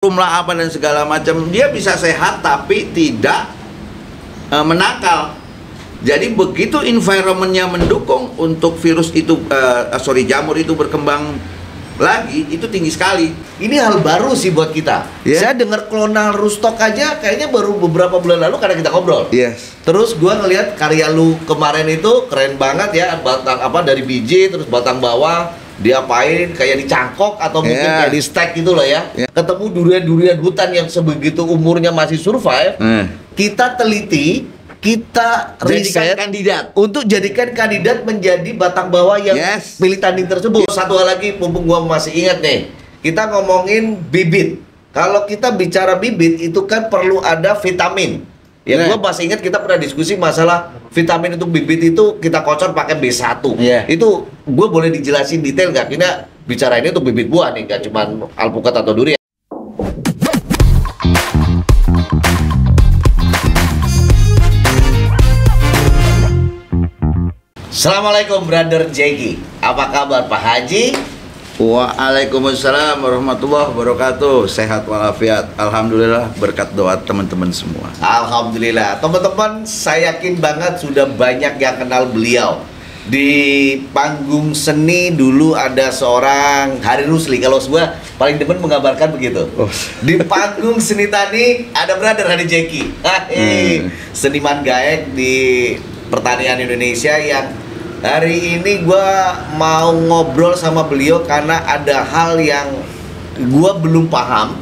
lah apa dan segala macam, dia bisa sehat tapi tidak menakal. Jadi begitu environmentnya mendukung untuk virus itu, jamur itu berkembang lagi, itu tinggi sekali. Ini hal baru sih buat kita. Saya dengar klonal Roostok aja kayaknya baru beberapa bulan lalu karena kita ngobrol. Terus gua ngelihat karya lu kemarin itu keren banget ya, batang apa dari biji terus batang bawah diapain kayak dicangkok atau mungkin kayak di stack gitu loh ya. Ketemu durian-durian hutan yang sebegitu umurnya masih survive. Kita teliti, kita riset kandidat untuk jadikan kandidat menjadi batang bawah yang pilih tanding tersebut. Satu hal lagi, mumpung gua masih ingat nih, kita ngomongin bibit. Kalau kita bicara bibit itu kan perlu ada vitamin. Ya, gua masih ingat kita pernah diskusi masalah vitamin untuk bibit itu kita kocor pakai B1. Itu gue boleh dijelasin detail nggak? Kita bicara ini untuk bibit buah nih, nggak cuma alpukat atau durian. Assalamualaikum Brother Jeki. Apa kabar Pak Haji? Waalaikumsalam warahmatullahi wabarakatuh. Sehat walafiat, alhamdulillah, berkat doa teman-teman semua. Alhamdulillah. Teman-teman, saya yakin banget sudah banyak yang kenal beliau. Di panggung seni dulu ada seorang Hari Rusli. Kalau gua paling demen menggambarkan begitu. Di panggung seni tani ada Brother Hari Jeki. Seniman gaek di pertanian Indonesia yang hari ini gue mau ngobrol sama beliau karena ada hal yang gue belum paham,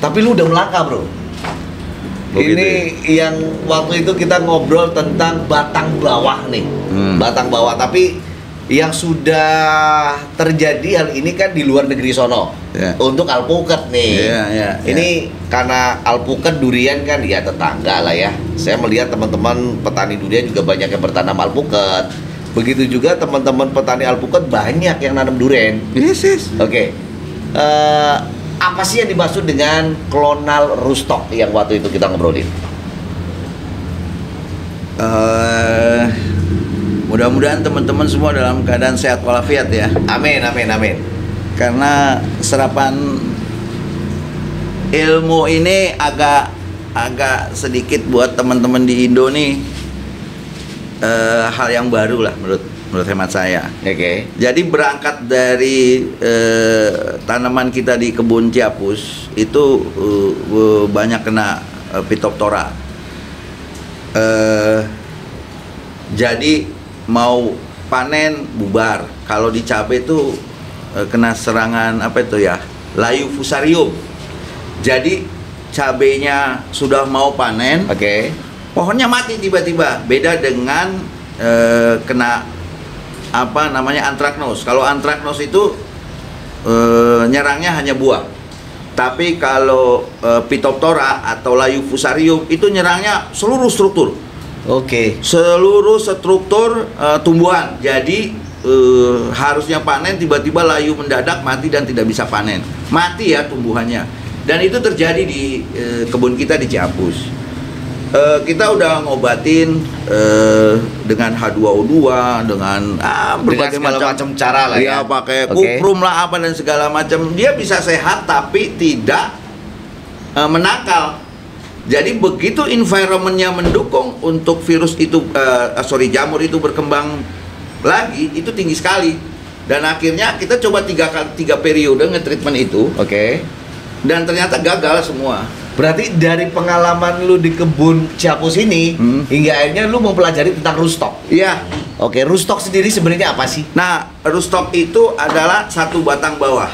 tapi lu udah melangkah bro. Ini yang waktu itu kita ngobrol tentang batang bawah nih, batang bawah. Tapi yang sudah terjadi hal ini kan di luar negeri sono, untuk alpukat nih. Ini karena alpukat durian kan ya tetangga lah ya. Saya melihat teman-teman petani durian juga banyak yang bertanam alpukat. Begitu juga teman-teman petani alpukat banyak yang nanam durian. Oke. Apa sih yang dimaksud dengan klonal Roostok yang waktu itu kita ngobrolin? Mudah-mudahan teman-teman semua dalam keadaan sehat walafiat ya. Amin, amin, amin. Karena serapan ilmu ini agak sedikit buat teman-teman di Indo nih. Hal yang baru lah menurut hemat saya. Jadi berangkat dari tanaman kita di kebun Ciapus itu banyak kena Phytophthora. Jadi mau panen bubar. Kalau di cabai itu kena serangan apa itu ya? Layu fusarium. Jadi cabainya sudah mau panen. Pohonnya mati tiba-tiba. Beda dengan kena apa namanya antraknos. Kalau antraknos itu nyerangnya hanya buah. Tapi kalau Phytophthora atau layu fusarium itu nyerangnya seluruh struktur. Seluruh struktur tumbuhan. Jadi harusnya panen, tiba-tiba layu mendadak mati dan tidak bisa panen. Mati ya tumbuhannya. Dan itu terjadi di kebun kita di Ciapus. Kita udah ngobatin dengan H2O2, dengan berbagai macam cara lah ya, pakai kuprum lah apa dan segala macam. Dia bisa sehat tapi tidak menakal. Jadi begitu environmentnya mendukung untuk virus itu, jamur itu berkembang lagi, itu tinggi sekali. Dan akhirnya kita coba tiga periode nge-treatment itu. Dan ternyata gagal semua. Berarti dari pengalaman lu di kebun Ciapus ini hingga akhirnya lu mempelajari tentang Roostok. Roostok sendiri sebenarnya apa sih? Nah, Roostok itu adalah satu batang bawah.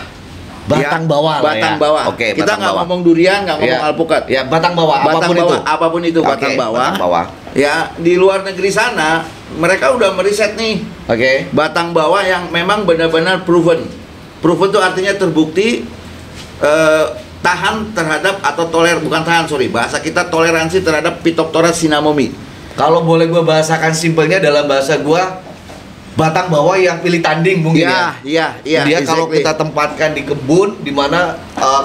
Batang bawah. Kita nggak ngomong durian, nggak ngomong alpukat. Batang bawah. Apapun itu batang bawah. Ya, di luar negeri sana mereka udah meriset nih. Batang bawah yang memang benar-benar proven. Proven itu artinya terbukti tahan terhadap atau bahasa kita toleransi terhadap Phytophthora cinnamomi. Kalau boleh gua bahasakan simpelnya dalam bahasa gua, batang bawah yang pilih tanding mungkin Dia kalau kita tempatkan di kebun di mana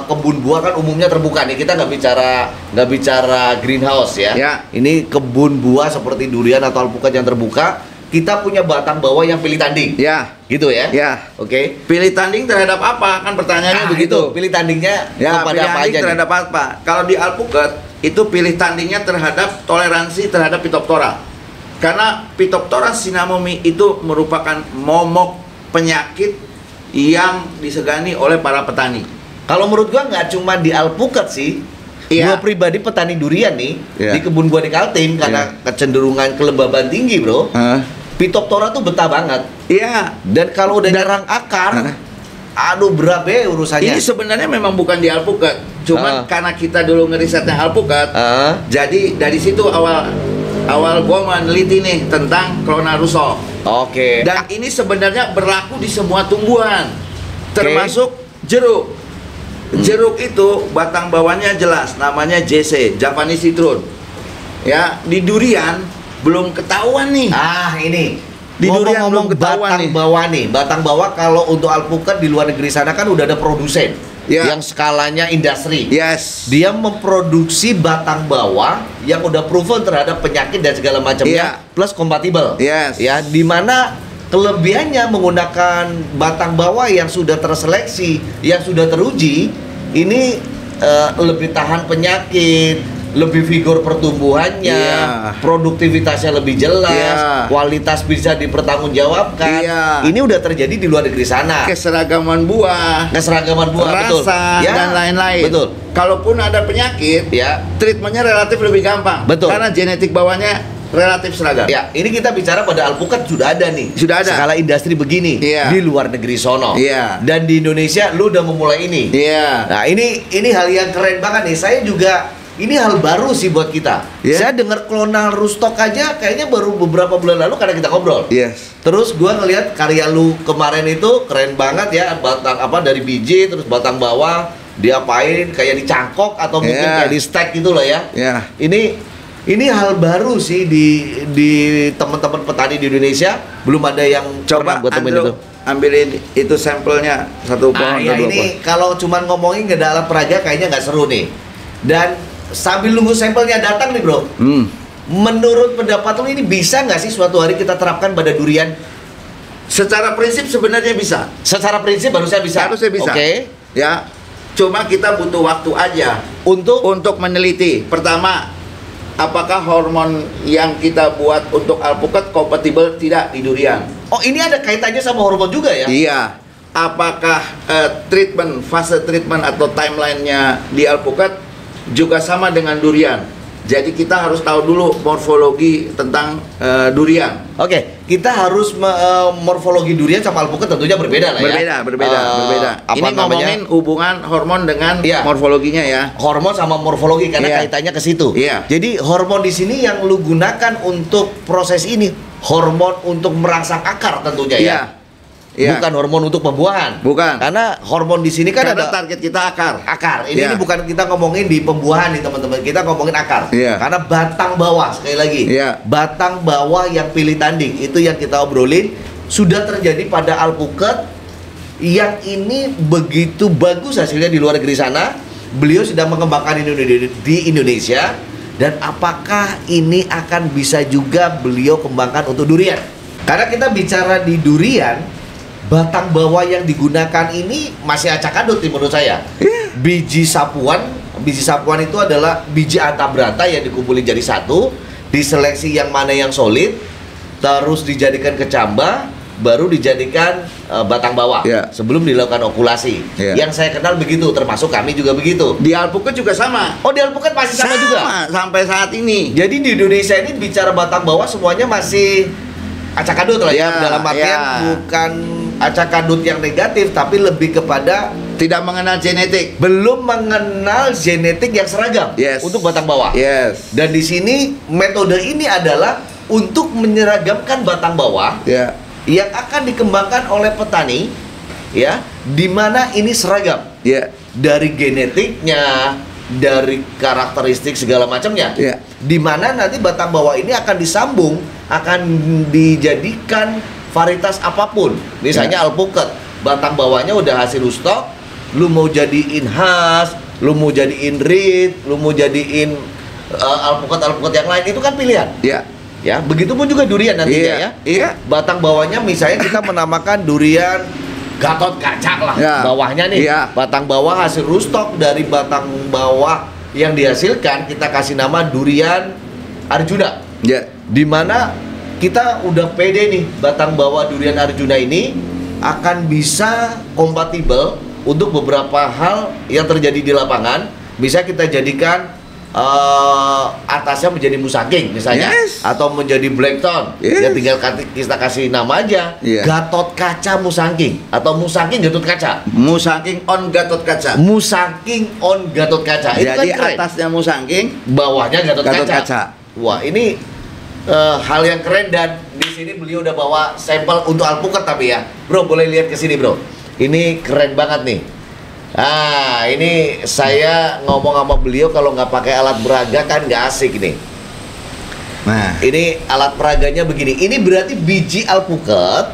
kebun buah kan umumnya terbuka nih, kita nggak bicara greenhouse ya. Ini kebun buah seperti durian atau alpukat yang terbuka. Kita punya batang bawah yang pilih tanding. gitu ya? Ya. Oke. Pilih tanding terhadap apa? Kan pertanyaannya begitu. Itu, pilih tandingnya Ya, kepada pilih apa tanding aja nih? terhadap apa? Kalau di alpukat itu pilih tandingnya terhadap toleransi terhadap Phytophthora. Karena Phytophthora cinnamomi itu merupakan momok penyakit yang disegani oleh para petani. Kalau menurut gua nggak cuma di alpukat sih. Iya. Gua pribadi petani durian nih, Iya. di kebun gua di Kaltim karena kecenderungan kelembaban tinggi, Bro. Phytophthora tuh betah banget. Iya. Dan kalau udah nyerang akar, aduh berat be urusannya. Ini sebenarnya memang bukan di alpukat, cuman karena kita dulu ngerisetnya alpukat, jadi dari situ awal gua meneliti nih tentang Clona russo. Oke. Dan ini sebenarnya berlaku di semua tumbuhan, termasuk jeruk. Jeruk itu batang bawahnya jelas, namanya JC, Japanese citron. Ya, di durian belum ketahuan nih. Ini Di durian ngomong-ngomong belum ketahuan batang nih. bawah nih. Batang bawah kalau untuk alpukat di luar negeri sana kan udah ada produsen yang skalanya industri. Yes. Dia memproduksi batang bawah yang udah proven terhadap penyakit dan segala macamnya, plus kompatibel. Yes. Ya, di mana kelebihannya menggunakan batang bawah yang sudah terseleksi, yang sudah teruji, ini lebih tahan penyakit, lebih vigor pertumbuhannya, produktivitasnya lebih jelas, kualitas bisa dipertanggungjawabkan. Ini udah terjadi di luar negeri sana. Keseragaman buah, betul. rasa, dan lain-lain. Betul. Kalaupun ada penyakit, treatmentnya relatif lebih gampang. Betul. Karena genetik bawahnya relatif seragam. Ya, ini kita bicara pada alpukat sudah ada nih. Sudah ada. Skala industri begini di luar negeri sono. Dan di Indonesia lu udah memulai ini. Nah, ini hal yang keren banget nih. Saya juga ini hal baru sih buat kita. Saya dengar Clona Rootstock aja kayaknya baru beberapa bulan lalu karena kita ngobrol. Terus gua ngelihat karya lu kemarin itu keren banget ya, batang apa dari biji terus batang bawah diapain kayak dicangkok atau mungkin kayak di stack gitu loh ya. Ini hal baru sih di teman-teman petani di Indonesia, belum ada yang coba buat temen itu. Ambilin itu sampelnya satu pohon ya atau dua ini pohon. kalau cuman ngomongin nggak ada alat peraga kayaknya nggak seru nih. Dan sambil nunggu sampelnya datang nih bro, menurut pendapat lo ini bisa nggak sih suatu hari kita terapkan pada durian? Secara prinsip sebenarnya bisa. Secara prinsip harusnya bisa. Harusnya bisa. Oke. Ya, cuma kita butuh waktu aja untuk meneliti. Pertama, apakah hormon yang kita buat untuk alpukat kompatibel tidak di durian? Oh, ini ada kaitannya sama hormon juga ya? Iya. Apakah fase treatment atau timelinenya di alpukat juga sama dengan durian? Jadi kita harus tahu dulu morfologi tentang durian. Oke, kita harus morfologi durian sama alpukat tentunya berbeda lah ya. Berbeda. Ini ngomongin hubungan hormon dengan morfologinya ya. Hormon sama morfologi karena kaitannya ke situ. Jadi hormon di sini yang lu gunakan untuk proses ini hormon untuk merangsang akar tentunya ya. Bukan hormon untuk pembuahan. Bukan. Karena hormon di sini kan karena ada target kita akar. Ini bukan kita ngomongin di pembuahan nih teman-teman. Kita ngomongin akar. Karena batang bawah sekali lagi. Batang bawah yang pilih tanding itu yang kita obrolin sudah terjadi pada alpukat yang ini begitu bagus hasilnya di luar negeri sana. Beliau sedang mengembangkan di Indonesia dan apakah ini akan bisa juga beliau kembangkan untuk durian? Karena kita bicara di durian, batang bawah yang digunakan ini masih acak adut nih menurut saya. Biji sapuan itu adalah biji antabrata yang dikumpulin jadi satu, diseleksi yang mana yang solid, terus dijadikan kecambah, baru dijadikan batang bawah sebelum dilakukan okulasi. Yang saya kenal begitu, termasuk kami juga begitu. Di alpukat juga sama. Oh, di alpukat masih sama juga? Sampai saat ini. Jadi di Indonesia ini bicara batang bawah semuanya masih acak adut lah ya, dalam artian bukan acak adut yang negatif tapi lebih kepada tidak mengenal genetik. Belum mengenal genetik yang seragam untuk batang bawah. Dan di sini metode ini adalah untuk menyeragamkan batang bawah yang akan dikembangkan oleh petani ya, di mana ini seragam. Dari genetiknya, dari karakteristik segala macamnya. Di mana nanti batang bawah ini akan disambung, akan dijadikan varietas apapun. Misalnya alpukat, batang bawahnya udah hasil rootstock, lu mau jadiin khas, lu mau jadiin reed, lu mau jadiin alpukat yang lain, itu kan pilihan. Ya, begitupun juga durian nantinya ya. Iya. Batang bawahnya misalnya kita menamakan durian Gatot Kaca lah. Ya. Bawahnya nih. Iya. Batang bawah hasil rootstock dari batang bawah yang dihasilkan kita kasih nama durian Arjuna. Ya. Dimana kita udah pede nih batang bawah durian Arjuna ini akan bisa kompatibel untuk beberapa hal yang terjadi di lapangan. Bisa kita jadikan atasnya menjadi musangking misalnya, Yes. atau menjadi blackthorn. Yes. Ya tinggal kita kasih nama aja, Yeah. Gatot Kaca Musangking atau Musangking Gatot Kaca. Musangking on Gatot Kaca. Musangking on Gatot Kaca. Itu Jadi kan keren. atasnya Musangking, Bawahnya Gatot Gatot Kaca. Kaca. Wah, ini hal yang keren, dan di sini beliau udah bawa sampel untuk alpukat tapi ya. Bro, boleh lihat ke sini, Bro. Ini keren banget nih. Ah, ini saya ngomong sama beliau kalau nggak pakai alat peraga kan nggak asik nih. Nah, Ini alat peraganya begini. Ini berarti biji alpukat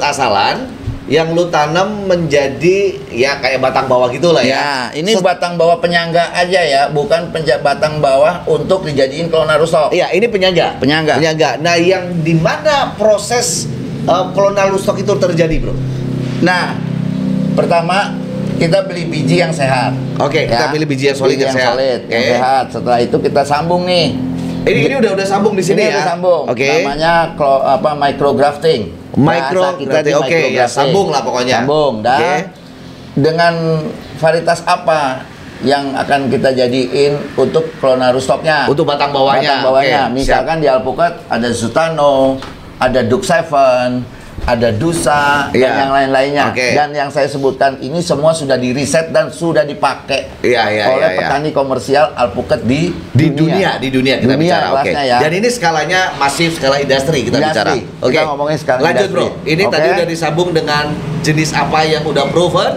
asalan yang lu tanam menjadi ya kayak batang bawah gitulah ya. ya, ini batang bawah penyangga aja ya, bukan batang bawah untuk dijadiin klona rootstock. Iya, ini penyangga. Penyangga. Nah, yang di mana proses klonal rootstock itu terjadi, Bro? Nah, pertama kita beli biji yang sehat. Oke, kita pilih biji yang solid, yang sehat. Solid, Oke. yang sehat. Setelah itu kita sambung nih. Ini udah sambung di sini Ini ya. udah sambung. Oke. Namanya micrografting. Bahasa kita di Oke, ya micrografting. sambung lah pokoknya. Sambung. Dan Oke. dengan varietas apa yang akan kita jadiin untuk klona rootstocknya? Untuk batang bawahnya. Batang bawahnya. Oke, Misalkan di alpukat ada Zutano, ada Duk Seven, ada Dusa, Iya. dan yang lain-lainnya. Oke. Dan yang saya sebutkan ini semua sudah diriset dan sudah dipakai Iya, oleh petani komersial alpukat di dunia kita Dunia bicara. Oke. kelasnya ya. Dan ini skalanya masif, skala industri kita bicara. Industri. Oke. Kita ngomongin skala Lanjut, industri. Bro. Ini Oke. tadi udah disambung dengan jenis apa yang udah proven.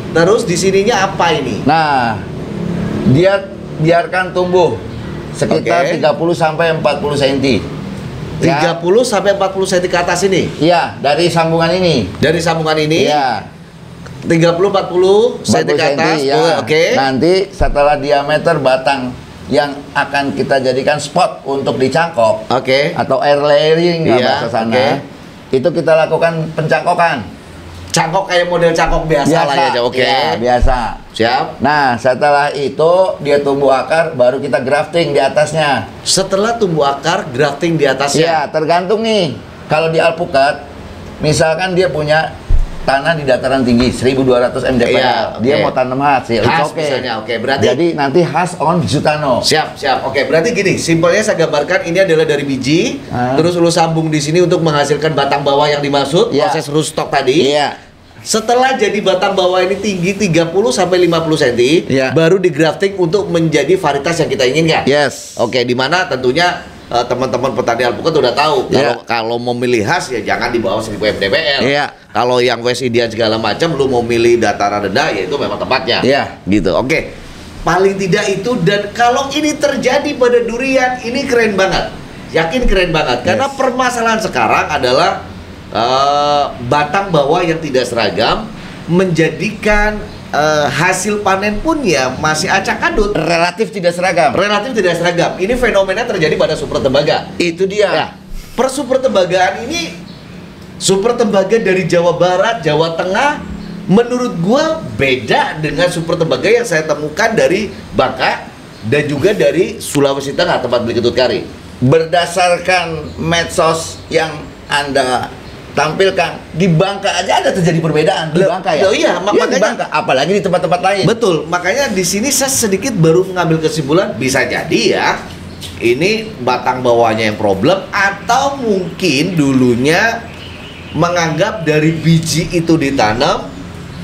Terus di sininya apa ini? Nah, dia biarkan tumbuh sekitar Oke. 30 sampai 40 cm. 30 sampai 40 cm ke atas ini. Iya, dari sambungan ini. Dari sambungan ini Iya. 30-40 cm ke 40 atas. cm, ya. Oke. Nanti setelah diameter batang yang akan kita jadikan spot untuk dicangkok Oke. atau air layering Iya, bahasa sana, oke. itu kita lakukan pencangkokan. Cangkok kayak model cangkok biasa lah ya. Oke. ya, biasa. Siap. Nah, setelah itu dia tumbuh akar, baru kita grafting di atasnya. Setelah tumbuh akar, grafting di atasnya. Ya, tergantung nih. Kalau di alpukat, misalkan dia punya tanah di dataran tinggi 1200 mdpl, Iya, dia oke. mau tanam khas, ya Khas it's okay. misalnya, oke. Berarti Jadi nanti khas on Zutano. siap. Oke, berarti gini, simpelnya saya gambarkan ini adalah dari biji, terus lu sambung di sini untuk menghasilkan batang bawah yang dimaksud, Iya. proses rootstock tadi. Iya. Setelah jadi batang bawah ini tinggi 30 sampai 50 cm, Iya. baru di grafting untuk menjadi varietas yang kita inginkan. Yes. Oke, di mana tentunya teman-teman petani alpukat udah tahu Iya. kalau mau milih khas ya jangan di bawah 1000 mdpl. Iya. Kalau yang West Indian segala macam lu mau milih dataran rendah ya itu memang tempatnya. Iya. Gitu. Oke. Paling tidak itu, dan kalau ini terjadi pada durian ini keren banget. Yakin keren banget karena Yes. permasalahan sekarang adalah batang bawah yang tidak seragam menjadikan hasil panen pun ya masih acak adut. Relatif tidak seragam. Relatif tidak seragam. Ini fenomena terjadi pada super tembaga. Itu dia. Ya, per super tembagaan ini, super tembaga dari Jawa Barat, Jawa Tengah, menurut gua beda dengan super tembaga yang saya temukan dari Bangka dan juga dari Sulawesi Tengah, tempat beli ketut kari. Berdasarkan medsos yang Anda tampilkan, di Bangka aja ada terjadi perbedaan di Loh, Bangka ya. loh iya, Iya, di makanya- Bangka, apalagi di tempat-tempat lain. Betul, makanya di sini saya sedikit baru mengambil kesimpulan bisa jadi ya ini batang bawahnya yang problem, atau mungkin dulunya menganggap dari biji itu ditanam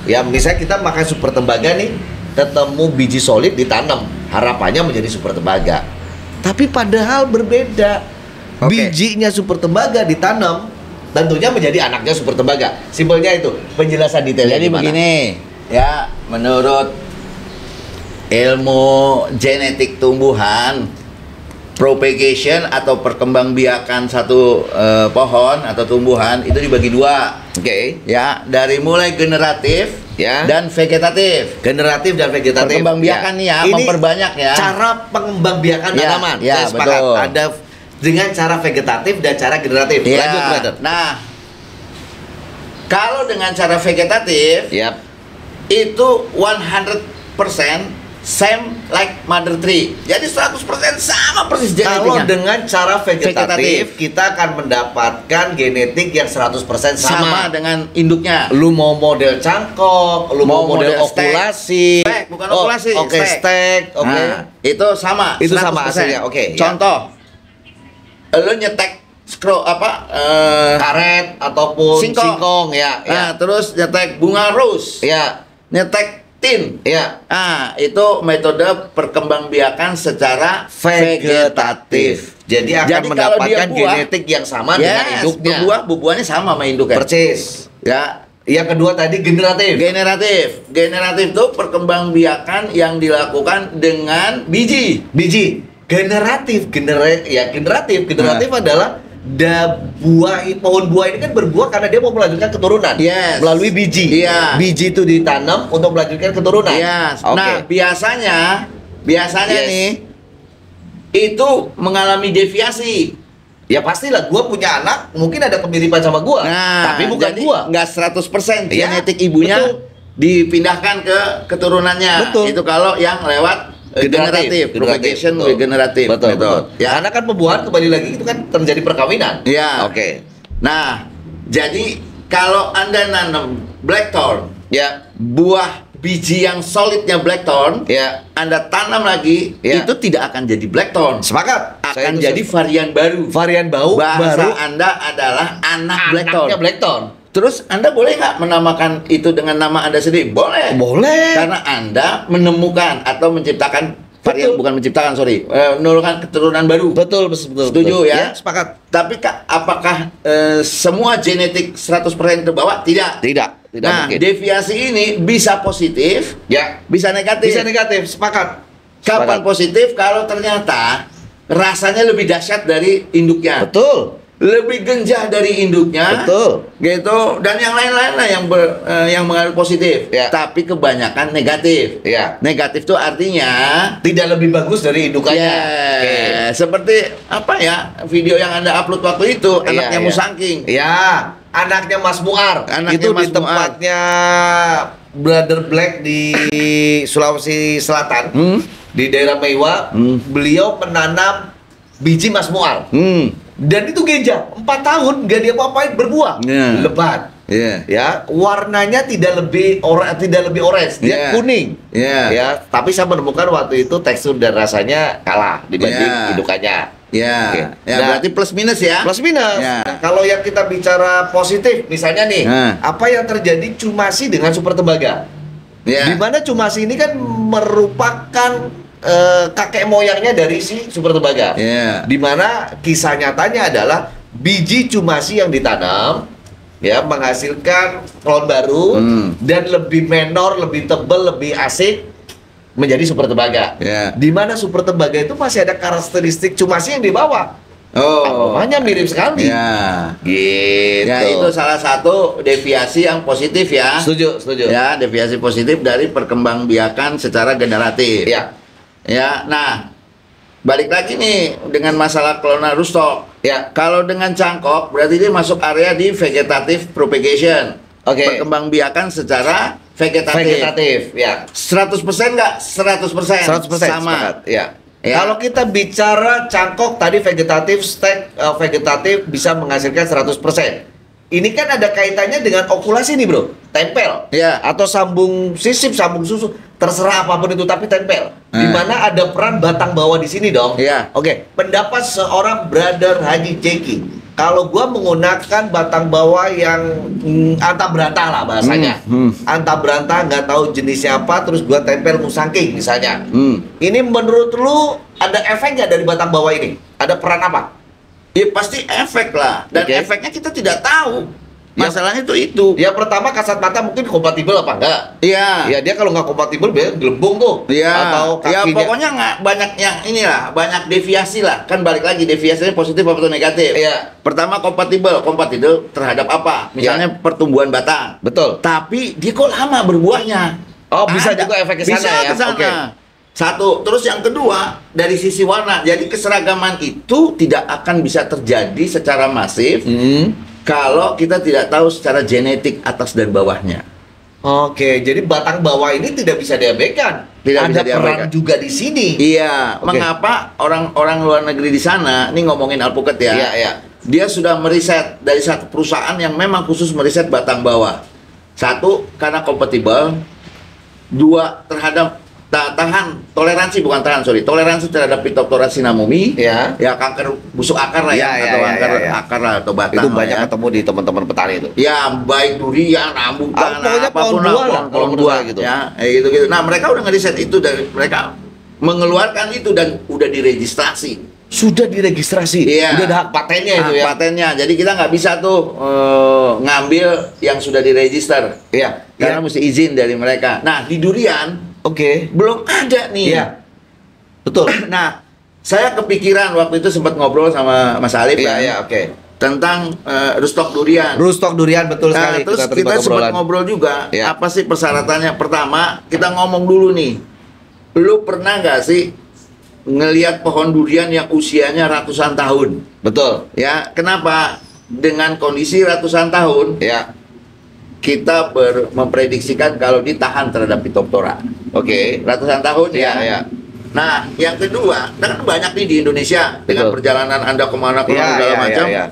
ya, misalnya kita makan super tembaga nih, ketemu biji solid ditanam, harapannya menjadi super tembaga, tapi padahal berbeda. Oke. Bijinya super tembaga ditanam tentunya menjadi anaknya super tembaga. Simpelnya itu penjelasan detailnya. Jadi gimana? begini, ya, menurut ilmu genetik tumbuhan, propagation atau perkembangbiakan satu pohon atau tumbuhan itu dibagi dua. Oke. Ya, dari mulai generatif ya, dan vegetatif. generatif dan vegetatif. Perkembangbiakan nih ya, Ini memperbanyak ya. cara pengembangbiakan tanaman. Ya, Saya sepakat. betul. Ada dengan cara vegetatif dan cara generatif. Ya. Lanjut, brother. Nah, kalau dengan cara vegetatif Yap. itu 100% same like mother tree. Jadi 100% sama persis Kalau genetiknya. dengan cara vegetatif, Vegetatif. kita akan mendapatkan genetik yang 100% sama sama. dengan induknya. Lu mau model cangkok, lu mau model stek. okulasi. Stek, bukan okulasi, Oke, stek. stek. Oke. Nah, itu sama. Itu sama 100%. hasilnya, oke, ya. Contoh, lu nyetek Karet ataupun singkong, ya, Nah, terus nyetek bunga rose, ya, nyetek tin. ya. Ah, itu metode perkembangbiakan secara vegetatif. Jadi akan Jadi kalau mendapatkan dia buah, genetik yang sama dengan induknya. buahnya sama sama induknya. Percis. Ya, Yang kedua tadi generatif. generatif itu perkembangbiakan yang dilakukan dengan biji. Biji. Generatif adalah pohon buah ini kan berbuah karena dia mau melanjutkan keturunan. Yes. Melalui biji. Iya. Biji itu ditanam untuk melanjutkan keturunan. Yes. Oke. Nah, biasanya Yes. nih itu mengalami deviasi. Ya pastilah, gua punya anak, mungkin ada kemiripan sama gua, tapi bukan jadi gua. nggak 100% Iya, genetik ibunya betul. dipindahkan ke keturunannya. Betul. Itu kalau yang lewat generatif, propagation betul. generatif. Betul, gitu. betul. Ya. Karena kan pembuahan kembali lagi itu kan terjadi perkawinan. Iya. Oke. Nah, jadi kalau Anda nanam blackthorn, Ya, buah biji yang solidnya blackthorn, ya. Anda tanam lagi, Ya. itu tidak akan jadi blackthorn. Sepakat. Saya Akan itu jadi varian baru. varian bau Bahasa baru Anda adalah anak blackthorn. anaknya blackthorn. Terus Anda boleh nggak menamakan itu dengan nama Anda sendiri? Boleh. Boleh. Karena Anda menemukan atau menciptakan varian, Betul. bukan menciptakan, menurunkan keturunan baru. Betul, betul. Setuju ya? Sepakat. Tapi apakah semua genetik 100% terbawa? Tidak. Tidak Nah, mungkin. deviasi ini bisa positif, Ya, bisa negatif. bisa negatif, sepakat. Kapan positif? Kalau ternyata rasanya lebih dahsyat dari induknya. Betul. Lebih genjah dari induknya, Betul. gitu, dan yang lain-lain lah yang mengandung positif, Ya. tapi kebanyakan negatif. Ya. Negatif itu artinya, Tidak lebih bagus dari indukannya. ya, seperti apa ya video yang Anda upload waktu itu, Iya, anaknya iya. Musangking. Ya, anaknya Mas Muar. Anaknya Itu Mas di tempatnya Brother Black di Sulawesi Selatan, di daerah Meiwa. Beliau menanam biji Mas Muar. Dan itu genjah 4 tahun gak dia apa-apain, berbuah. Iya. Lebat. Iya. Ya, warnanya tidak lebih orange, dia Iya. kuning. Iya. Ya, tapi saya menemukan waktu itu tekstur dan rasanya kalah dibanding Iya. indukannya. Ya, Oke. ya Nah, berarti plus minus ya. plus minus. Ya. Nah, kalau yang kita bicara positif, misalnya nih, Nah. apa yang terjadi cumasi dengan super tembaga? Ya. Di mana cumasi ini kan merupakan kakek moyangnya dari si super tembaga. Ya. Di mana kisah nyatanya adalah biji cumasi yang ditanam ya menghasilkan klon baru dan lebih menor, lebih tebal, lebih asik menjadi super tembaga. Ya. Di mana super tembaga itu masih ada karakteristik cumasi yang dibawa. Oh. Aromanya mirip sekali. Ya. Gitu. Ya, itu salah satu deviasi yang positif ya. Setuju, setuju. Ya, deviasi positif dari perkembangbiakan secara generatif. Ya. Ya, nah, balik lagi nih dengan masalah clonal rootstock. Ya. Kalau dengan cangkok, berarti dia masuk area di vegetative propagation. Oke. Perkembangbiakan secara vegetatif. Vegetatif, ya. 100% nggak? 100%. 100% sama. sepakat, ya. Ya. Kalau kita bicara cangkok tadi vegetatif, stek vegetatif bisa menghasilkan 100%. Ini kan ada kaitannya dengan okulasi nih, Bro. Tempel. Ya. Atau sambung sisip, sambung susu, terserah apapun itu tapi tempel. Di mana ada peran batang bawah di sini dong. Ya. Oke, pendapat seorang Brother Haji Jeki. Kalau gua menggunakan batang bawah yang antabranta lah bahasanya. Antabranta nggak tahu jenisnya apa, terus gua tempel musangking misalnya. Ini menurut lu ada efek nggak dari batang bawah ini? Ada peran apa? Ya pasti efek lah. Dan Oke. efeknya kita tidak tahu. Masalahnya itu. Yang pertama kasat mata mungkin kompatibel apa enggak? Iya. Ya dia kalau nggak kompatibel biasanya gelembung tuh. Iya. Atau Ya kakinya. pokoknya nggak banyak yang inilah, banyak deviasi lah. Kan balik lagi deviasinya positif atau negatif. Iya. Pertama kompatibel terhadap apa? Misalnya pertumbuhan batang. Betul. Tapi dia kok lama berbuahnya. Oh, bisa Ada. juga efek ke sana Bisa ya. ke sana. Oke. Satu, terus yang kedua dari sisi warna. Jadi keseragaman itu tidak akan bisa terjadi secara masif kalau kita tidak tahu secara genetik atas dan bawahnya. Oke, jadi batang bawah ini tidak bisa diabaikan. Tidak Ada bisa diabaikan. peran juga di sini. Iya, Oke. mengapa orang-orang luar negeri di sana, ini ngomongin alpukat ya, Iya, iya. dia sudah meriset dari satu perusahaan yang memang khusus meriset batang bawah. Satu, karena kompatibel. Dua, terhadap toleransi terhadap Phytophthora cinnamomum, Iya. ya kanker busuk akar lah Iya, ya, iya, atau iya, kanker iya. akar lah, atau batang Itu lah banyak ya. ketemu di teman-teman petani itu. Ya, baik durian, rambutan, Pokoknya pohon apapun buah lah, pohon kalau menurut buah saya gitu. ya, gitu. Nah, mereka udah ngeriset itu dari mereka mengeluarkan itu dan udah diregistrasi. Sudah diregistrasi, Iya. udah ada hak patennya itu Hak ya. patennya. Jadi kita nggak bisa tuh ngambil yang sudah diregister. Iya. Karena mesti izin dari mereka. Nah, di durian Oke. belum ada nih. Iya. Betul. Nah, saya kepikiran waktu itu sempat ngobrol sama Mas Alif Iya, kan, iya, oke. tentang rustok durian. Rustok durian betul Nah, sekali. terus terlibat kita sempat obrolan. ngobrol juga, Iya. apa sih persyaratannya? Pertama, kita ngomong dulu nih. Lu pernah nggak sih ngelihat pohon durian yang usianya ratusan tahun? Betul. Ya, kenapa? Dengan kondisi ratusan tahun, Ya. kita memprediksikan kalau ditahan terhadap Phytophthora. Oke. Ratusan tahun Iya, ya. iya. Nah, yang kedua, kan banyak nih di Indonesia dengan Betul. perjalanan Anda kemana Iya, segala iya, macam. iya, iya.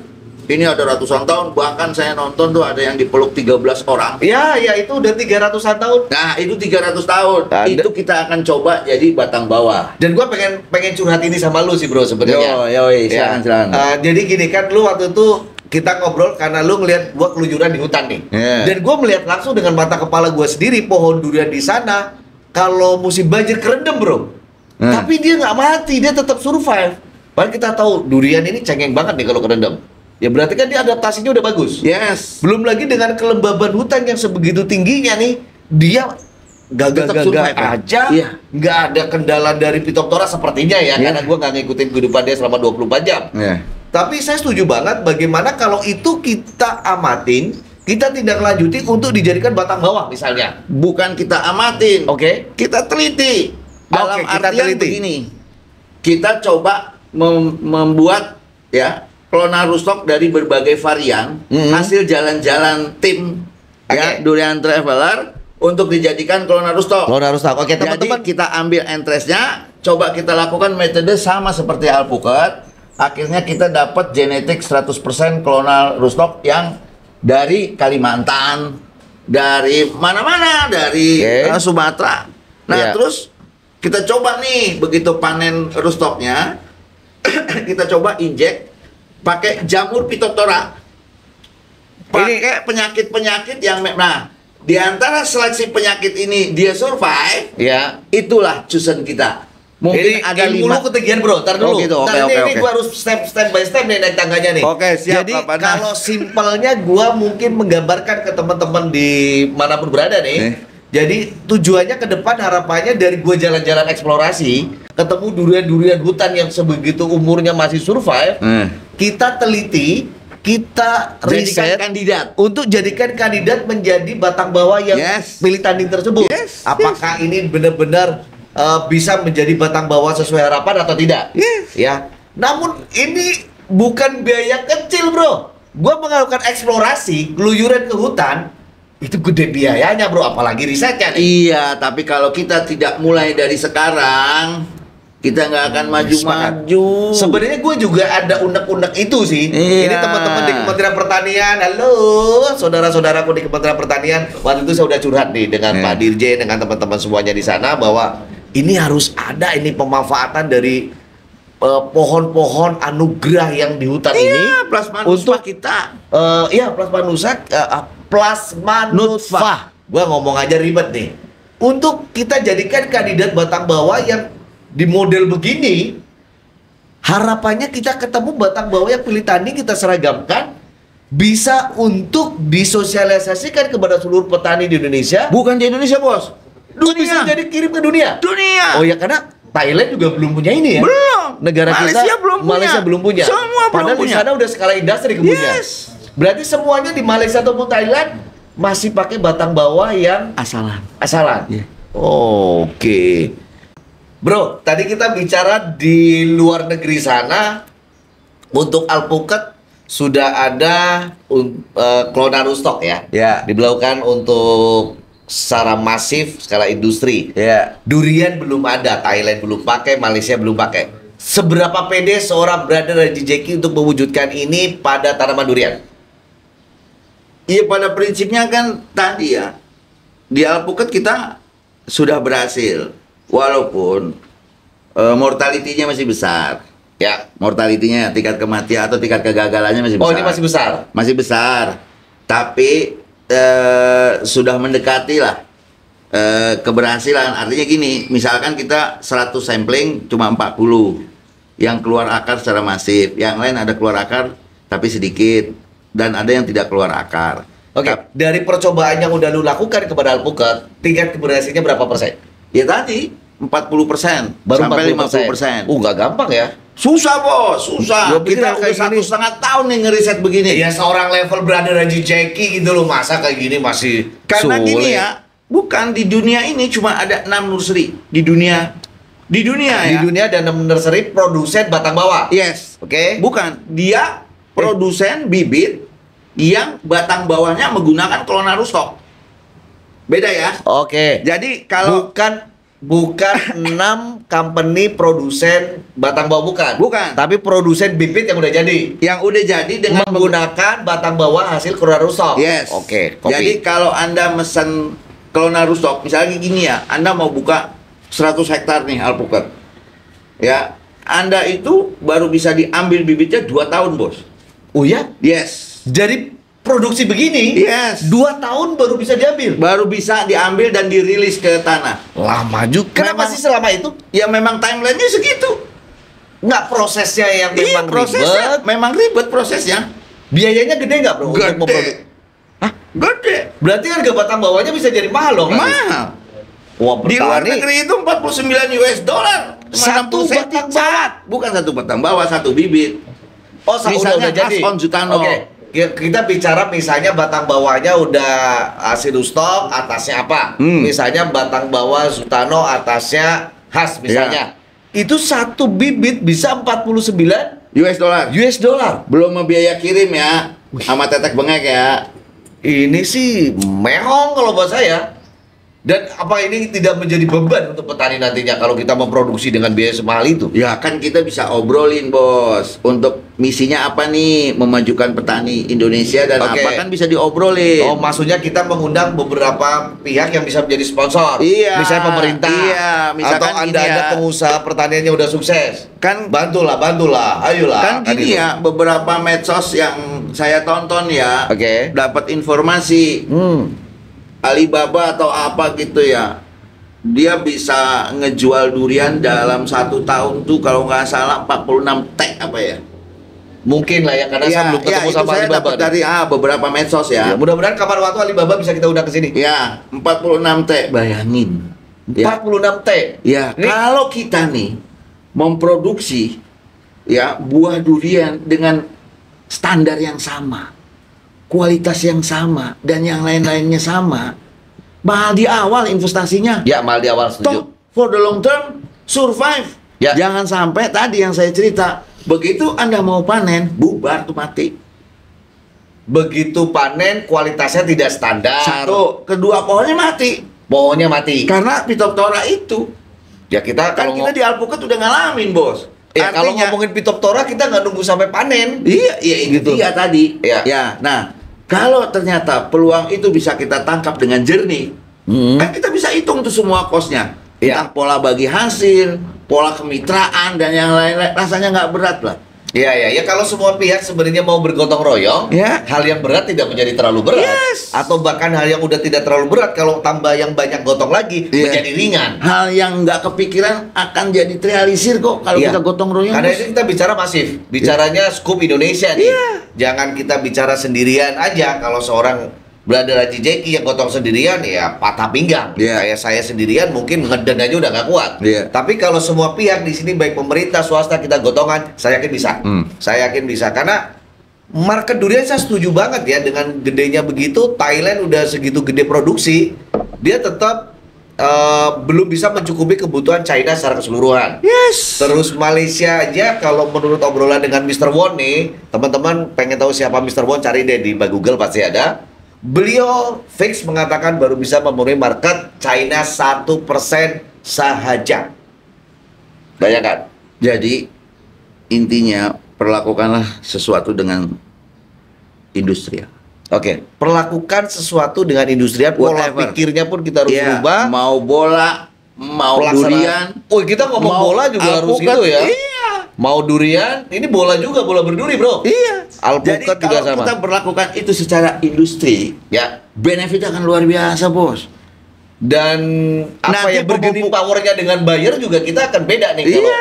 Ini ada ratusan tahun, bahkan saya nonton tuh ada yang dipeluk 13 orang. Ya, ya itu udah 300-an tahun. Nah, itu 300 tahun. Ada. Itu kita akan coba jadi batang bawah. Dan gua pengen curhat ini sama lu sih, Bro, sebenarnya. Silakan, silakan. Jadi gini kan, lu waktu itu kita ngobrol karena lu ngelihat gua keluyuran di hutan nih. Iya. Dan gua melihat langsung dengan mata kepala gua sendiri pohon durian di sana kalau musim banjir kerendam, Bro. Tapi dia nggak mati, dia tetap survive. Padahal kita tahu durian ini cengeng banget nih kalau kerendam. Ya berarti kan dia adaptasinya udah bagus. Yes. Belum lagi dengan kelembaban hutan yang sebegitu tingginya nih, dia Tetap gagah-gagah survive, ya? aja, Iya. nggak ada kendala dari Phytophthora sepertinya ya, Iya. karena gua nggak ngikutin kehidupan dia selama 24 jam. Ya. Tapi saya setuju banget bagaimana kalau itu kita amatin, kita tindak lanjuti untuk dijadikan batang bawah misalnya. Bukan kita amatin. Oke. Kita teliti. Dalam Oke, kita artian teliti. begini. Kita coba membuat ya klonal rootstock dari berbagai varian, hasil jalan-jalan tim ya Oke. Durian Traveler untuk dijadikan klonal rootstock. Lo harus tahu. Oke, Jadi teman-teman. kita ambil entresnya, coba kita lakukan metode sama seperti alpukat. Akhirnya kita dapat genetik 100% klonal rootstock yang dari Kalimantan, dari mana-mana, dari Oke. Sumatera. Nah, Iya. terus kita coba nih, begitu panen rootstocknya, kita coba injek pakai jamur Phytophthora. Pakai penyakit-penyakit yang nah, di antara seleksi penyakit ini dia survive, Ya. itulah chosen kita. Mungkin Ini ada ilmu 5. lu ketinggian, Bro. Ntar dulu. Oh gitu, oke, Ntar oke, ini oke. gua harus step by step nih naik tangganya nih. Oke, siap, Jadi Bapak Nas. kalau simpelnya gua mungkin menggambarkan ke teman-teman di manapun berada nih. Jadi tujuannya ke depan harapannya dari gua jalan-jalan eksplorasi, ketemu durian-durian hutan yang sebegitu umurnya masih survive, kita teliti, kita Jadikan riset kandidat. untuk jadikan kandidat menjadi batang bawah yang Yes. pilih tanding tersebut. Yes, Apakah ini benar-benar bisa menjadi batang bawah sesuai harapan atau tidak? Yes. Ya. Namun ini bukan biaya kecil, Bro. Gua melakukan eksplorasi, keluyuran ke hutan, itu gede biayanya, Bro, apalagi risetnya nih. Iya, tapi kalau kita tidak mulai dari sekarang, kita nggak akan maju-maju. Sebenarnya gue juga ada unek-unek itu sih. Iya. Ini teman-teman di Kementerian Pertanian, halo saudara-saudaraku di Kementerian Pertanian. Waktu itu saya udah curhat nih dengan Iya. Pak Dirjen, dengan teman-teman semuanya di sana bahwa ini harus ada ini pemanfaatan dari pohon-pohon anugerah yang di hutan ini Iya, plasma untuk kita. iya plasma nutfah. Gua ngomong aja ribet nih. Untuk kita jadikan kandidat batang bawah yang di model begini, harapannya kita ketemu batang bawah yang pilih tanding, kita seragamkan, bisa untuk disosialisasikan kepada seluruh petani di Indonesia. Bukan di Indonesia, Bos. Dunia. Bisa jadi kirim ke dunia. Dunia. Oh ya, karena Thailand juga belum punya ini ya. Belum. Negara Malaysia belum punya. Malaysia belum punya. Semua belum Padahal punya. di sana udah skala industri kebunnya. Yes. Berarti semuanya di Malaysia ataupun Thailand masih pakai batang bawah yang asalan. Iya. Oke. Bro, tadi kita bicara di luar negeri sana untuk alpukat sudah ada clonal stock ya. Ya. Diberlakukan untuk secara masif skala industri. Ya. Durian belum ada, Thailand belum pakai, Malaysia belum pakai. Seberapa pede seorang brother Raji Jeki untuk mewujudkan ini pada tanaman durian? Iya, pada prinsipnya kan tadi ya, di alpukat kita sudah berhasil, walaupun mortality-nya masih besar. Ya. Mortality-nya, tingkat kematian atau tingkat kegagalannya masih besar. Oh, ini masih besar? Masih besar, tapi sudah mendekati lah keberhasilan. Artinya gini, misalkan kita 100 sampling cuma 40 yang keluar akar secara masif, yang lain ada keluar akar tapi sedikit, dan ada yang tidak keluar akar. Oke, dari percobaan yang udah lu lakukan kepada alpukat, tingkat keberhasilannya berapa persen? Ya tadi 40% Baru sampai 40%. 50%. Nggak gampang ya? Susah, Bos, susah. Gua pikir Kita udah kayak gini. 1,5 tahun nih ngeriset begini. Ya seorang level brother Raji Jeki gitu loh, masa kayak gini masih Karena sulit. gini ya, bukan di dunia ini cuma ada 6 nursery di dunia. Di dunia Di ya. dunia ada 6 nursery produsen batang bawah. Yes. Oke. Bukan, dia produsen bibit yang batang bawahnya menggunakan clonal stock. Beda ya. Oke. Jadi kalau Bukan 6 company produsen batang bawah, Bukan. tapi produsen bibit yang udah jadi yang udah jadi dengan menggunakan batang bawah hasil clonal stock. Yes. Oke. Jadi kalau Anda mesen clonal stock, misalnya gini ya, Anda mau buka 100 hektar nih alpukat. Ya, Anda itu baru bisa diambil bibitnya 2 tahun, Bos. Oh ya? Yes. Jadi produksi begini, Yes. 2 tahun baru bisa diambil. Baru bisa diambil dan dirilis ke tanah. Lama juga. Kenapa Memang- sih selama itu? Ya memang timelinenya segitu. Nggak prosesnya yang memang prosesnya ribet. memang ribet prosesnya. Biayanya gede nggak bro untuk memproduksi? Hah? Gede. Berarti harga batang bawahnya bisa jadi mahal dong. kan? Mahal. Wah, Di luar petani. negeri itu 49 US dollar. Satu batang bawah. Bukan satu batang bawah, satu bibit. Oh, Misalnya udah jadi. Aston Jutano. Oke. Kita bicara misalnya batang bawahnya udah hasil stok, atasnya apa? Misalnya batang bawah Zutano, atasnya khas misalnya. Itu satu bibit bisa 49 US dollar. US dollar. Belum biaya kirim ya. Sama tetek bengek ya. Ini sih mehong kalau buat saya. Dan apa ini tidak menjadi beban untuk petani nantinya kalau kita memproduksi dengan biaya semahal itu? Ya kan kita bisa obrolin, Bos. Untuk misinya apa nih? Memajukan petani Indonesia dan Oke. apa kan bisa diobrolin. Oh, maksudnya kita mengundang beberapa pihak yang bisa menjadi sponsor. Iya, Misalnya pemerintah. iya, misalkan atau gini Anda ya. pengusaha pertaniannya udah sukses. Kan Bantulah, ayolah. kan gini itu. ya, beberapa medsos yang saya tonton ya, Oke. dapat informasi Alibaba atau apa gitu ya, dia bisa ngejual durian dalam 1 tahun tuh kalau nggak salah 46 tek apa ya. Mungkin lah ya, karena saya belum ketemu itu sama saya Alibaba. dapat dari beberapa medsos Ya, ya. mudah-mudahan kapan waktu Alibaba bisa kita undang ke sini. Ya, 46 tek, bayangin. Ya. 46 T. Ya, Ini- kalau kita nih memproduksi ya buah durian dengan standar yang sama, kualitas yang sama, dan yang lain-lainnya sama, mahal di awal investasinya. Ya, mal di awal Toh, setuju. for the long term, survive. Ya. Jangan sampai tadi yang saya cerita, begitu Anda mau panen, bubar tuh mati. Begitu panen kualitasnya tidak standar. Satu, kedua pohonnya mati. Pohonnya mati. Karena Phytophthora itu. Ya kita Kan kalau kita di alpukat udah ngalamin, Bos. ya, kalau Artinya- ngomongin Phytophthora kita nggak nunggu sampai panen. Iya, iya itu Gitu. dia tadi. Iya. Ya, nah kalau ternyata peluang itu bisa kita tangkap dengan jernih, kan kita bisa hitung tuh semua kosnya. Iya. Entah pola bagi hasil, pola kemitraan dan yang lain-lain, rasanya nggak berat lah. Iya, iya, ya kalau semua pihak sebenarnya mau bergotong royong, Ya. hal yang berat tidak menjadi terlalu berat. Yes. Atau bahkan hal yang udah tidak terlalu berat, kalau tambah yang banyak gotong lagi, Iya. menjadi ringan. Hal yang nggak kepikiran akan jadi terrealisir kok kalau Iya. kita gotong royong. Karena Bos. ini kita bicara masif, bicaranya skup Indonesia nih. Iya. Jangan kita bicara sendirian aja. Kalau seorang Brother Haji Jeki yang gotong sendirian ya patah pinggang. Iya. Kayak saya sendirian mungkin ngeden aja udah nggak kuat. Iya. Tapi kalau semua pihak di sini baik pemerintah, swasta kita gotongan, saya yakin bisa. Saya yakin bisa karena market durian saya setuju banget ya dengan gedenya begitu. Thailand udah segitu gede produksi, dia tetap belum bisa mencukupi kebutuhan China secara keseluruhan. Yes. Terus Malaysia aja kalau menurut obrolan dengan Mr. Won nih, teman-teman pengen tahu siapa Mr. Won, cari deh di Google pasti ada. Beliau fix mengatakan baru bisa memenuhi market China 1% sahaja. Bayangkan. Jadi intinya perlakukanlah sesuatu dengan industrial. Oke, perlakukan sesuatu dengan industrial, pola Whatever. pikirnya pun kita harus Iya, rubah. mau bola, mau Pelaksanaan. durian. Oh, kita ngomong mau bola juga harus alpukat. gitu ya. Iya. Mau durian, ini bola juga, bola berduri, Bro. Iya. Alpukat Jadi juga kalau sama. kita berlakukan itu secara industri, Ya. benefit akan luar biasa, Bos. Dan apa Nanti yang bergening pupuk- powernya dengan buyer juga kita akan beda nih kalau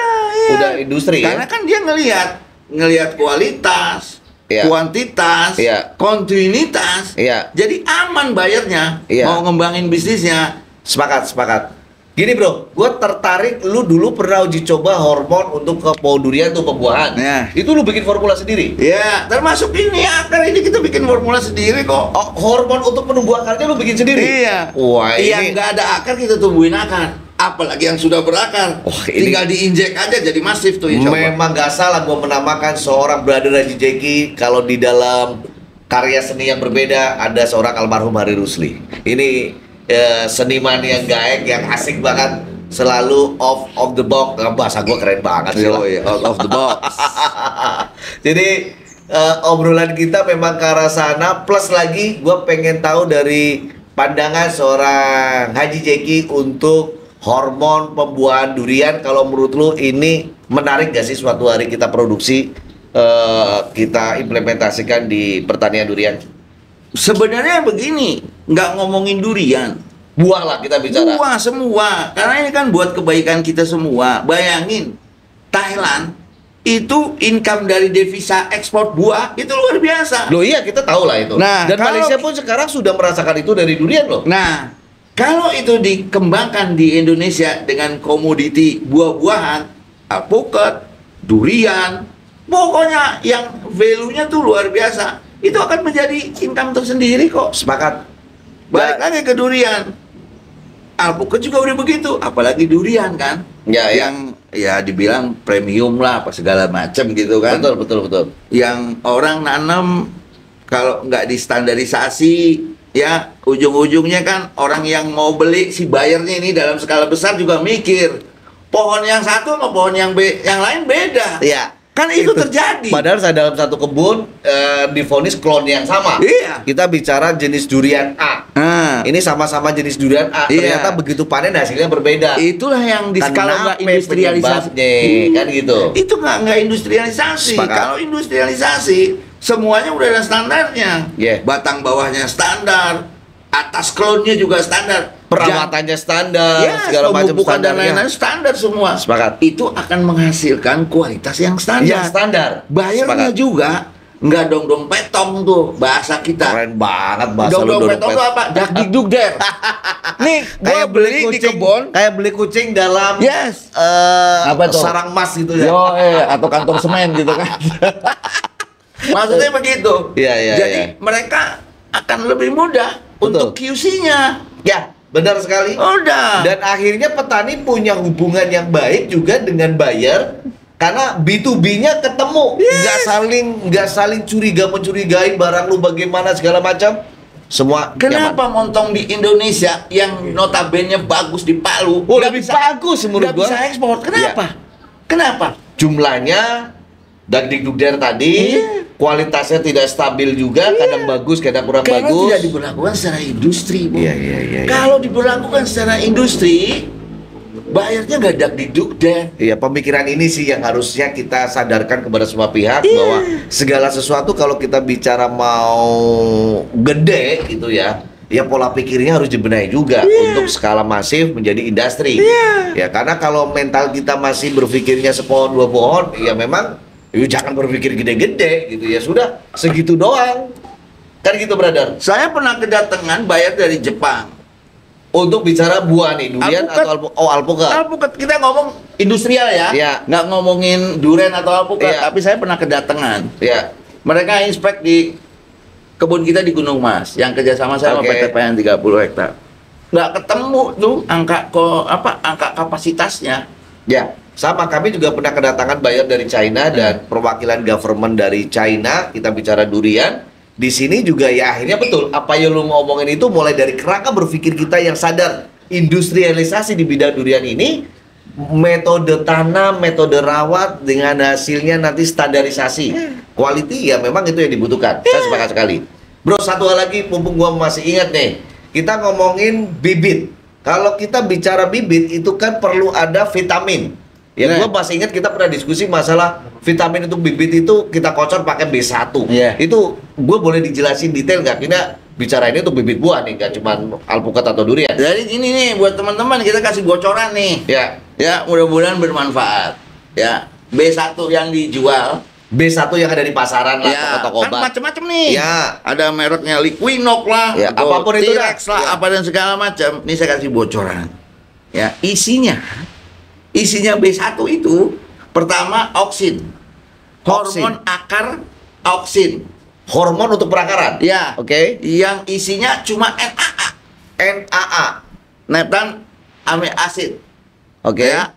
udah industri Karena ya. kan dia ngelihat kualitas, Iya. kuantitas, Iya. kontinuitas. Iya. Jadi aman bayarnya, Iya. mau ngembangin bisnisnya. Sepakat, sepakat. Gini bro, gue tertarik, lu dulu pernah uji coba hormon untuk ke pohon durian tuh pembuahan. Ya. Itu lu bikin formula sendiri? Ya, termasuk ini akar ini kita bikin formula sendiri kok. Oh, hormon untuk penumbuh akarnya lu bikin sendiri? Iya. Wah, Yang ini nggak ada akar kita tumbuhin akar. Apalagi yang sudah berakar. Wah, ini- Tinggal diinjek aja jadi masif tuh insya Allah. memang gak salah gue menamakan seorang Brother Haji Jeki. Kalau di dalam karya seni yang berbeda ada seorang almarhum Hari Rusli. Ini seniman yang gaek, yang asik banget, selalu off the box. Bahasa gue keren banget sih lah. Yoi, out of the box. Jadi obrolan kita memang ke arah sana. Plus lagi gue pengen tahu dari pandangan seorang Haji Jeki untuk hormon pembuahan durian. Kalau menurut lu ini menarik gak sih suatu hari kita produksi, kita implementasikan di pertanian durian? Sebenarnya begini, nggak ngomongin durian. Buah lah kita bicara. Buah semua, karena ini kan buat kebaikan kita semua. Bayangin, Thailand itu income dari devisa ekspor buah itu luar biasa. Loh iya kita tahu lah itu. Nah, Dan kalau- Malaysia pun sekarang sudah merasakan itu dari durian loh. Nah, kalau itu dikembangkan di Indonesia dengan komoditi buah-buahan, alpukat, durian, pokoknya yang value-nya tuh luar biasa. Itu akan menjadi income tersendiri kok. Sepakat. Balik lagi ke durian. Alpukat juga udah begitu, apalagi durian kan. Ya, ya. Yang ya dibilang premium lah apa segala macam gitu kan. Betul, betul, betul. Yang orang nanam kalau nggak distandarisasi ya ujung-ujungnya kan orang yang mau beli si buyernya ini dalam skala besar juga mikir pohon yang satu sama pohon yang yang lain beda. Iya. Kan itu terjadi. Padahal saya dalam satu kebun divonis klon yang sama. Iya. Kita bicara jenis durian A. Nah, Ini sama-sama jenis durian A. Iya. Ternyata begitu panen hasilnya berbeda. itulah yang di kalau nggak Kenapa industrialisasi. penyebabnya? Kan gitu. Itu nggak industrialisasi. Sepakat. Kalau industrialisasi semuanya udah ada standarnya. Yeah. Batang bawahnya standar, atas klonnya juga standar. Perawatannya standar, Ya, segala macam pemupukan dan standarnya. lain-lain standar semua. Sepakat. Itu akan menghasilkan kualitas yang standar. Yang standar. Bayarnya Sepakat. juga nggak dong-dong petong tuh bahasa kita. Keren banget bahasa lu Dong-dong petong tuh apa? Dakdikduk der. Nih, gua Kayak beli di kebun. kayak beli kucing dalam Yes. Apa tuh? sarang emas gitu ya. Yo, atau kantong semen gitu kan. Maksudnya begitu. Iya, iya, Jadi iya. mereka akan lebih mudah Betul. untuk QC-nya. Ya, benar sekali. Udah. Dan akhirnya petani punya hubungan yang baik juga dengan buyer karena B2B-nya ketemu, Yes. nggak saling curiga mencurigai barang lu bagaimana segala macam. Semua Kenapa montong di Indonesia yang notabene bagus di Palu Oh, nggak lebih bagus menurut nggak gua. bisa ekspor? Kenapa? Kenapa? Jumlahnya Dakdikdukder tadi Iya. kualitasnya tidak stabil juga, kadang bagus, kadang kurang Karena bagus. tidak diberlakukan secara industri, Bu. Iya, iya, iya, iya. Kalau diberlakukan secara industri, bayarnya nggak dakdikduk deh. Iya, pemikiran ini sih yang harusnya kita sadarkan kepada semua pihak bahwa segala sesuatu kalau kita bicara mau gede gitu ya, ya pola pikirnya harus dibenahi juga untuk skala masif menjadi industri. Ya, karena kalau mental kita masih berpikirnya sepohon dua pohon, ya memang jangan berpikir gede-gede gitu ya, sudah segitu doang. Kan gitu, brother. Saya pernah kedatangan bayar dari Jepang. Untuk bicara buah nih, durian Alpukat. atau alpukat? Alpukat, kita ngomong industrial ya, Iya. nggak ngomongin durian atau alpukat. Iya. Tapi saya pernah kedatangan. Ya, Mereka inspek di kebun kita di Gunung Mas, yang kerjasama saya sama Oke. PT PN 30 hektar. Nggak ketemu tuh angka kapasitasnya. ya. Sama, kami juga pernah kedatangan buyer dari China dan perwakilan government dari China. Kita bicara durian. Di sini juga ya akhirnya betul apa yang lu ngomongin itu mulai dari kerangka berpikir kita yang sadar industrialisasi di bidang durian ini, metode tanam, metode rawat dengan hasilnya nanti standarisasi quality, ya memang itu yang dibutuhkan. Saya sepakat sekali. Bro, satu hal lagi mumpung gua masih ingat nih, kita ngomongin bibit. Kalau kita bicara bibit itu kan perlu ada vitamin. Ya, Nah. gua masih ingat kita pernah diskusi masalah vitamin untuk bibit itu kita kocor pakai B1. Iya. Itu gue boleh dijelasin detail nggak? Kita bicara ini untuk bibit buah nih, nggak cuma alpukat atau durian. Jadi ini nih buat teman-teman, kita kasih bocoran nih. Ya, Ya, mudah-mudahan bermanfaat. Ya, B1 yang dijual B1 yang ada di pasaran lah, ya, toko-toko kan obat. macam-macam nih. Ya. Ada mereknya Liquinox lah, Ya, atau apapun itu dah. T-Rex lah, Ya. apa dan segala macam. Ini saya kasih bocoran. Ya, isinya B1 itu pertama auksin. Hormon akar auksin. Hormon untuk perakaran. Ya. Oke. Yang isinya cuma NAA, NAA. naphthan amino acid. Oke. Ya.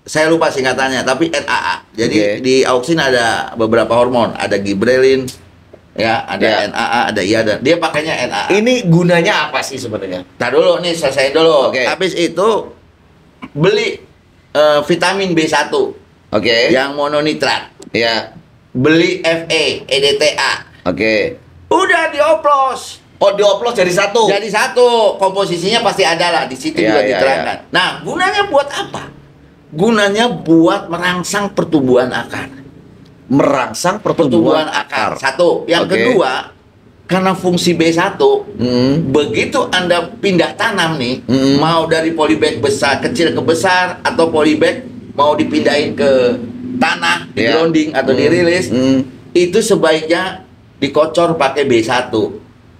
Saya lupa singkatannya, tapi NAA. Jadi Oke. di auksin ada beberapa hormon, ada gibrelin, ya, ada Ya. NAA, ada iodin. Dia pakainya NAA. Ini gunanya apa sih sebenarnya? Tar dulu nih, selesai dulu. Oke. Habis itu beli vitamin B1 Oke. yang mononitrat. Ya. Beli Fe, EDTA. Oke. Udah dioplos. Oh, dioplos jadi satu. Jadi satu, komposisinya pasti ada lah di situ Iya, juga iya, diterangkan. Nah, gunanya buat apa? Gunanya buat merangsang pertumbuhan akar. Merangsang Pertumbuhan akar. Satu. Yang Oke. kedua, karena fungsi B1, begitu Anda pindah tanam nih, mau dari polybag besar kecil ke besar atau polybag mau dipindahin ke tanah, di Ya. grounding atau dirilis, itu sebaiknya dikocor pakai B1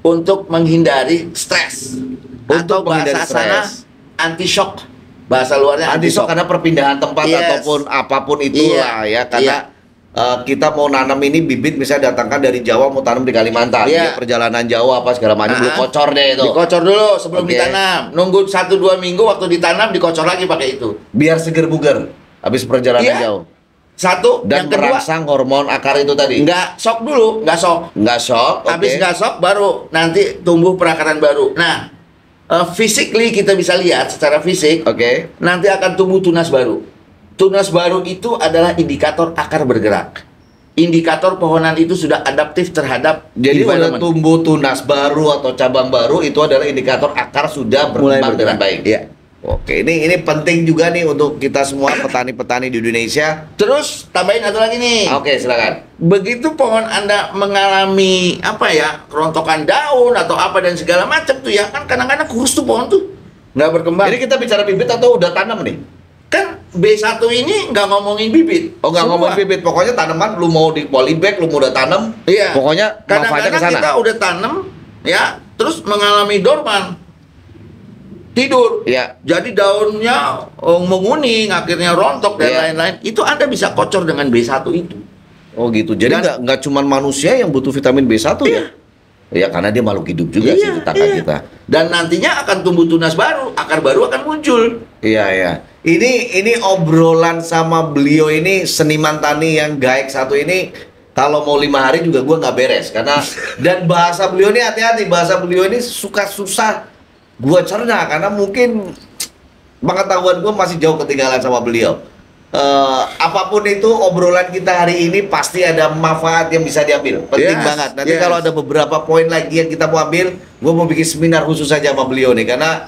untuk menghindari stres. Untuk Atau bahasa menghindari sana stres. anti shock. Bahasa luarnya Anti shock karena perpindahan tempat Yes. ataupun apapun itulah ya, karena kita mau nanam ini bibit misalnya datangkan dari Jawa mau tanam di Kalimantan, Iya. ya, perjalanan Jawa apa segala macam, lu kocor deh itu. Dikocor dulu sebelum Oke. ditanam. Nunggu 1-2 minggu waktu ditanam dikocor lagi pakai itu. Biar seger buger habis perjalanan Iya. jauh. Satu, Dan yang kedua merangsang hormon akar itu tadi. nggak shock dulu, nggak shock. Nggak shock. Habis nggak shock baru nanti tumbuh perakaran baru. Nah, physically kita bisa lihat secara fisik Oke. nanti akan tumbuh tunas baru. Tunas baru itu adalah indikator akar bergerak. Indikator pohonan itu sudah adaptif terhadap Jadi udah environment. tumbuh tunas baru atau cabang baru itu adalah indikator akar sudah berkembang dengan baik. Iya. Oke, ini penting juga nih untuk kita semua petani-petani di Indonesia. Terus tambahin satu lagi nih. Oke, silakan. Begitu pohon Anda mengalami apa ya, kerontokan daun atau apa dan segala macam tuh ya, kan kadang-kadang kurus tuh pohon tuh nggak berkembang. Jadi kita bicara bibit atau udah tanam nih? Kan B1 ini nggak ngomongin bibit. Oh, nggak Semua. ngomong bibit, pokoknya tanaman lu mau di polybag, lu mau udah tanam, Iya. pokoknya manfaatnya ke Kadang-kadang sana. kita udah tanam ya, terus mengalami dorman. Tidur. Iya. Jadi daunnya menguning, akhirnya rontok dan Iya. lain-lain. Itu Anda bisa kocor dengan B1 itu. Oh gitu. Jadi Dan- nggak cuma manusia yang butuh vitamin B1 ya? Ya karena dia makhluk hidup juga sih tetangga kita. Dan nantinya akan tumbuh tunas baru, akar baru akan muncul. Iya iya. Ini obrolan sama beliau ini seniman tani yang gaek satu ini. Kalau mau 5 hari juga gua nggak beres karena dan bahasa beliau ini hati-hati, bahasa beliau ini suka susah gua cerna karena mungkin pengetahuan gua masih jauh ketinggalan sama beliau. Apapun itu obrolan kita hari ini pasti ada manfaat yang bisa diambil. Penting Yes, banget. Nanti yes. kalau ada beberapa poin lagi yang kita mau ambil, gua mau bikin seminar khusus saja sama beliau nih karena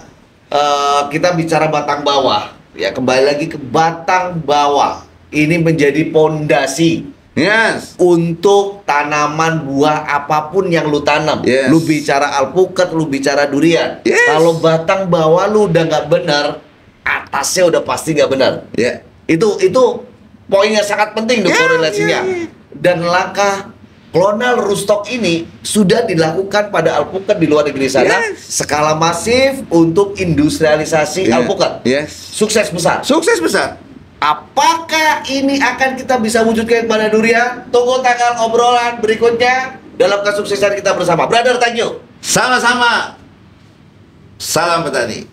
kita bicara batang bawah. ya kembali lagi ke batang bawah. Ini menjadi pondasi Yes. untuk tanaman buah apapun yang lu tanam. Yes. Lu bicara alpukat, lu bicara durian. Yes. Kalau batang bawah lu udah nggak benar, atasnya udah pasti nggak benar. Ya. Itu poin yang sangat penting tuh korelasinya. Dan langkah klonal rootstock ini sudah dilakukan pada alpukat di luar negeri sana, skala masif untuk industrialisasi alpukat. Yes. Sukses besar. Sukses besar. Apakah ini akan kita bisa wujudkan pada durian? Tunggu tanggal obrolan berikutnya dalam kesuksesan kita bersama. Brother, thank you. Sama-sama. Salam petani.